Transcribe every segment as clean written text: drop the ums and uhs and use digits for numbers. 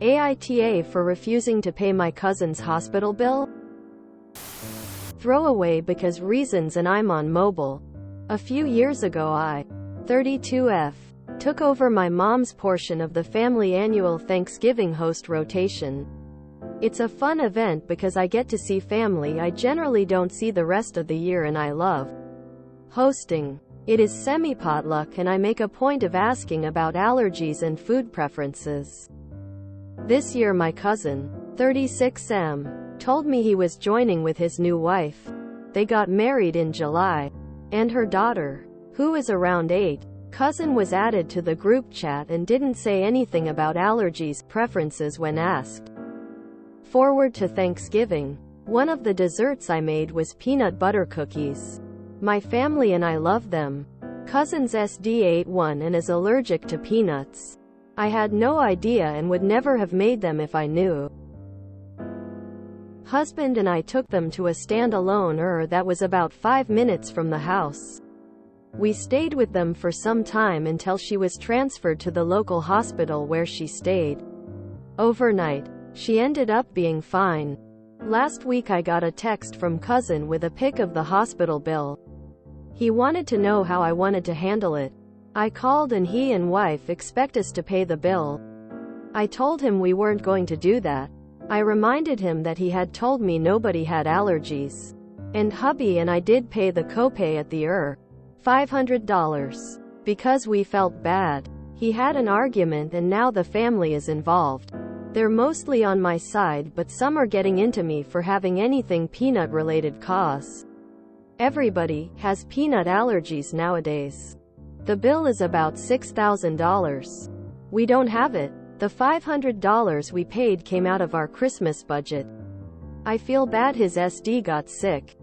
AITA for refusing to pay my cousin's hospital bill? Throwaway because reasons and I'm on mobile. A few years ago I, 32F, took over my mom's portion of the family annual Thanksgiving host rotation. It's a fun event because I get to see family I generally don't see the rest of the year and I love hosting. It is semi-potluck and I make a point of asking about allergies and food preferences. This year my cousin, 36M, told me he was joining with his new wife. They got married in July. And her daughter, who is around 8, cousin was added to the group chat and didn't say anything about allergies, preferences when asked. Forward to Thanksgiving. One of the desserts I made was peanut butter cookies. My family and I love them. Cousin's SD ate one and is allergic to peanuts. I had no idea and would never have made them if I knew. Husband and I took them to a standalone that was about 5 minutes from the house. We stayed with them for some time until she was transferred to the local hospital where she stayed overnight. She ended up being fine. Last week I got a text from cousin with a pic of the hospital bill. He wanted to know how I wanted to handle it. I called and he and wife expect us to pay the bill. I told him we weren't going to do that. I reminded him that he had told me nobody had allergies. And hubby and I did pay the copay at the $500. Because we felt bad. He had an argument and now the family is involved. They're mostly on my side but some are getting into me for having anything peanut related cause. Everybody has peanut allergies nowadays. The bill is about $6,000. We don't have it. The $500 we paid came out of our Christmas budget. I feel bad his SD got sick.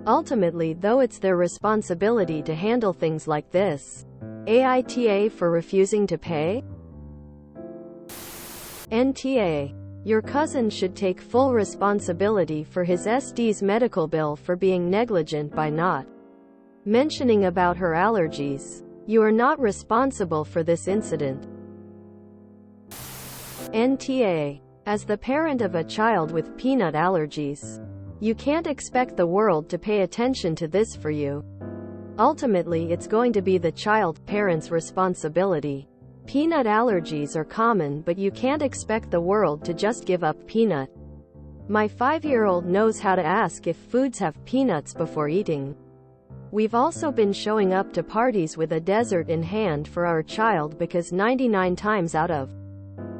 Ultimately, though, it's their responsibility to handle things like this. AITA for refusing to pay? NTA. Your cousin should take full responsibility for his SD's medical bill for being negligent by not mentioning about her allergies. You are not responsible for this incident. NTA. As the parent of a child with peanut allergies, you can't expect the world to pay attention to this for you. Ultimately, it's going to be the parent's responsibility. Peanut allergies are common, but you can't expect the world to just give up peanut. My 5-year-old knows how to ask if foods have peanuts before eating. We've also been showing up to parties with a dessert in hand for our child because 99 times out of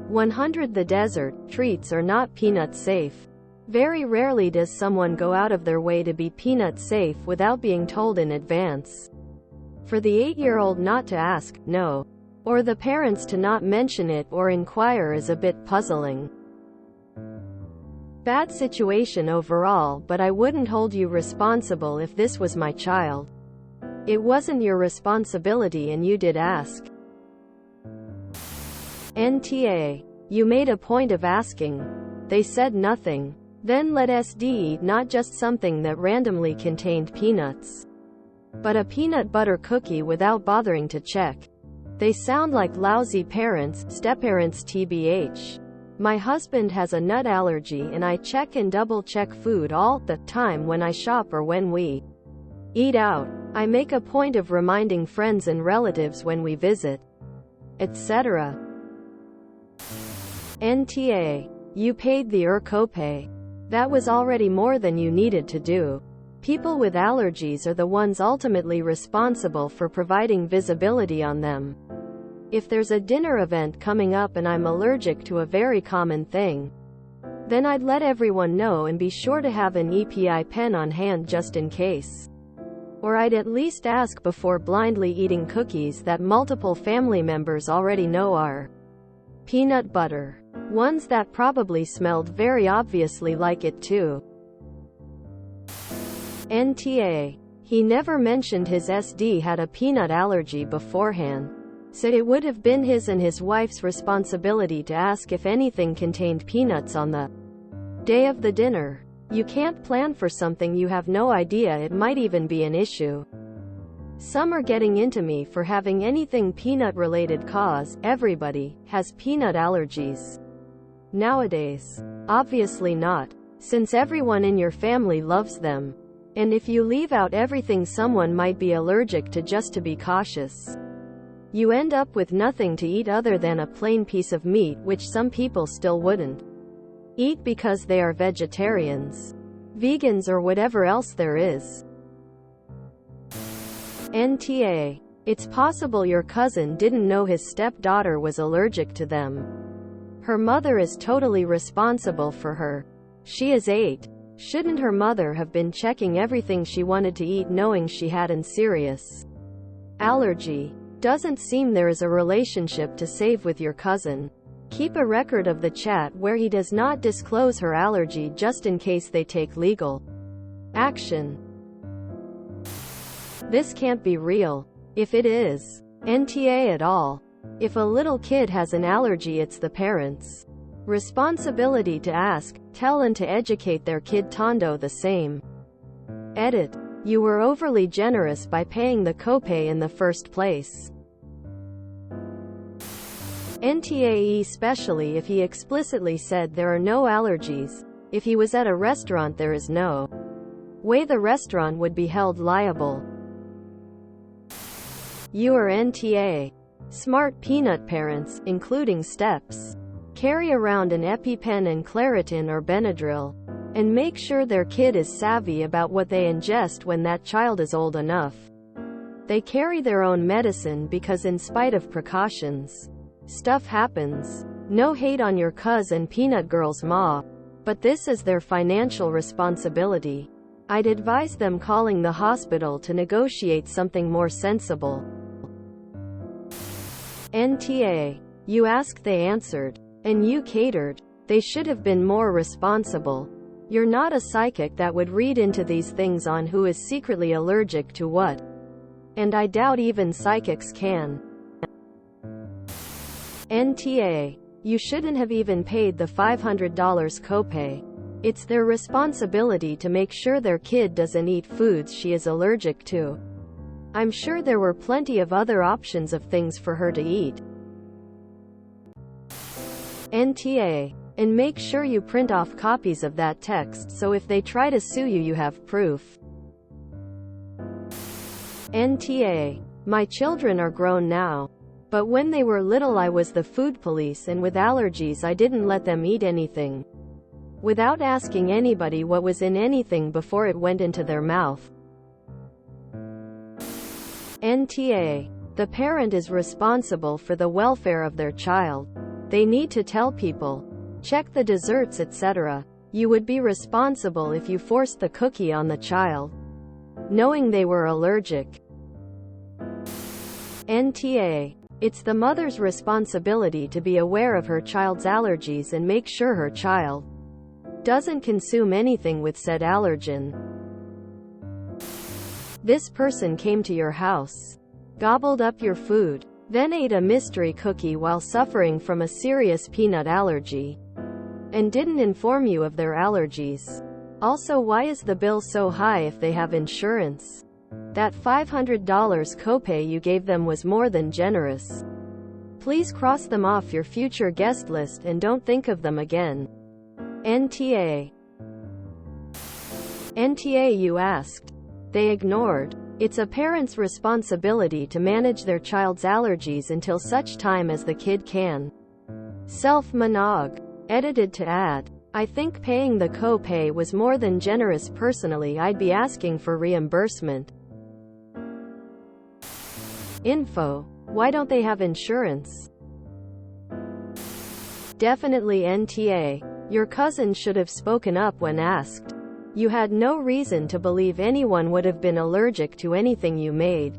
100 the dessert treats are not peanut safe. Very rarely does someone go out of their way to be peanut safe without being told in advance. For the 8-year-old not to ask, no, or the parents to not mention it or inquire is a bit puzzling. Bad situation overall, but I wouldn't hold you responsible if this was my child. It wasn't your responsibility and you did ask. NTA. You made a point of asking. They said nothing. Then let SD eat not just something that randomly contained peanuts, but a peanut butter cookie without bothering to check. They sound like lousy parents, step-parents tbh. My husband has a nut allergy and I check and double-check food all the time when I shop or when we eat out. I make a point of reminding friends and relatives when we visit, etc. NTA. You paid the copay. That was already more than you needed to do. People with allergies are the ones ultimately responsible for providing visibility on them. If there's a dinner event coming up and I'm allergic to a very common thing, then I'd let everyone know and be sure to have an EPI pen on hand just in case. Or I'd at least ask before blindly eating cookies that multiple family members already know are peanut butter. Ones that probably smelled very obviously like it too. NTA. He never mentioned his SD had a peanut allergy beforehand. Said it would have been his and his wife's responsibility to ask if anything contained peanuts on the day of the dinner. You can't plan for something you have no idea it might even be an issue. Some are getting into me for having anything peanut related cause everybody has peanut allergies nowadays. Obviously not, since everyone in your family loves them. And if you leave out everything someone might be allergic to just to be cautious, you end up with nothing to eat other than a plain piece of meat, which some people still wouldn't eat because they are vegetarians, vegans, or whatever else there is. NTA. It's possible your cousin didn't know his stepdaughter was allergic to them. Her mother is totally responsible for her. She is 8. Shouldn't her mother have been checking everything she wanted to eat knowing she had a serious allergy? Doesn't seem there is a relationship to save with your cousin. Keep a record of the chat where he does not disclose her allergy just in case they take legal action. This can't be real. If it is, NTA at all. If a little kid has an allergy, it's the parents' responsibility to ask, tell, and to educate their kid. Tondo the same. Edit. You were overly generous by paying the copay in the first place. NTA, especially if he explicitly said there are no allergies. If he was at a restaurant, there is no way the restaurant would be held liable. You are NTA. Smart peanut parents, including steps, carry around an EpiPen and Claritin or Benadryl, and make sure their kid is savvy about what they ingest when that child is old enough. They carry their own medicine because in spite of precautions, stuff happens. No hate on your cuz and Peanut Girl's ma, but this is their financial responsibility. I'd advise them calling the hospital to negotiate something more sensible. NTA. You asked, they answered. And you catered. They should have been more responsible. You're not a psychic that would read into these things on who is secretly allergic to what. And I doubt even psychics can. NTA. You shouldn't have even paid the $500 copay. It's their responsibility to make sure their kid doesn't eat foods she is allergic to. I'm sure there were plenty of other options of things for her to eat. NTA. And make sure you print off copies of that text so if they try to sue you, you have proof. NTA. My children are grown now. But when they were little, I was the food police, and with allergies I didn't let them eat anything without asking anybody what was in anything before it went into their mouth. NTA. The parent is responsible for the welfare of their child. They need to tell people. Check the desserts, etc. You would be responsible if you forced the cookie on the child, knowing they were allergic. NTA. It's the mother's responsibility to be aware of her child's allergies and make sure her child doesn't consume anything with said allergen. This person came to your house, gobbled up your food, then ate a mystery cookie while suffering from a serious peanut allergy, and didn't inform you of their allergies. Also, why is the bill so high if they have insurance? That $500 copay you gave them was more than generous. Please cross them off your future guest list and don't think of them again. NTA. NTA. You asked. They ignored. It's a parent's responsibility to manage their child's allergies until such time as the kid can self-monog. Edited to add. I think paying the copay was more than generous. Personally, I'd be asking for reimbursement. Info. Why don't they have insurance? Definitely NTA. Your cousin should have spoken up when asked. You had no reason to believe anyone would have been allergic to anything you made.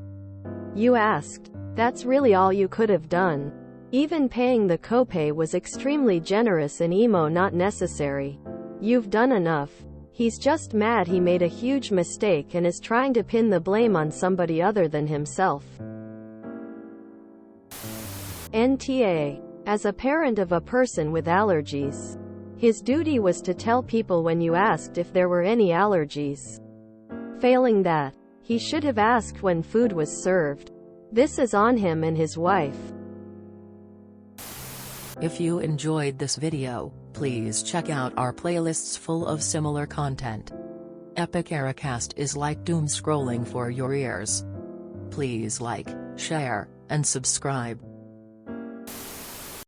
You asked. That's really all you could have done. Even paying the copay was extremely generous and not necessary. You've done enough. He's just mad he made a huge mistake and is trying to pin the blame on somebody other than himself. NTA. As a parent of a person with allergies, his duty was to tell people when you asked if there were any allergies. Failing that, He should have asked when food was served. This is on him and his wife. If you enjoyed this video, please check out our playlists full of similar content. Epic Ericast is like doom scrolling for your ears. Please like, share, and subscribe.